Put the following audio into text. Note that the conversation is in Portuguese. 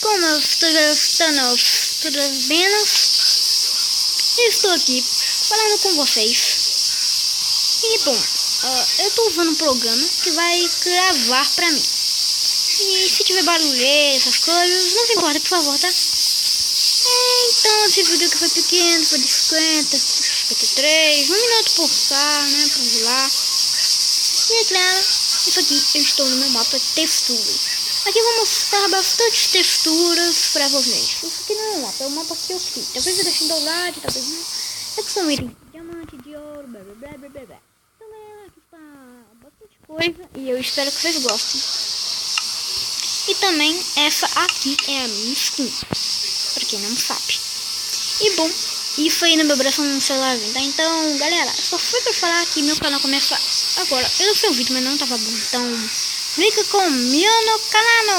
como eu estou vendo, eu estou aqui falando com vocês. E bom, eu estou usando um programa que vai gravar pra mim. E se tiver barulho, essas coisas, não se importa, por favor, tá? Então, esse vídeo aqui foi pequeno, foi de 50, 53, 1 minuto por cá, né, por lá. E é claro, isso aqui, eu estou no meu mapa texturas. Aqui eu vou mostrar bastante texturas pra vocês. Isso aqui não é um mapa, é um mapa que eu fiz. Talvez eu deixe em download, talvez não. É que são itens de diamante, de ouro, blá blá blá blá blá. Então galera, aqui está bastante coisa e eu espero que vocês gostem. E também essa aqui é a minha skin, pra quem não sabe. E bom, isso aí no meu braço no celular, tá? Então galera, só foi pra falar que meu canal começa agora. Eu não sei o vídeo, mas não tava bom, então fica comigo no canal.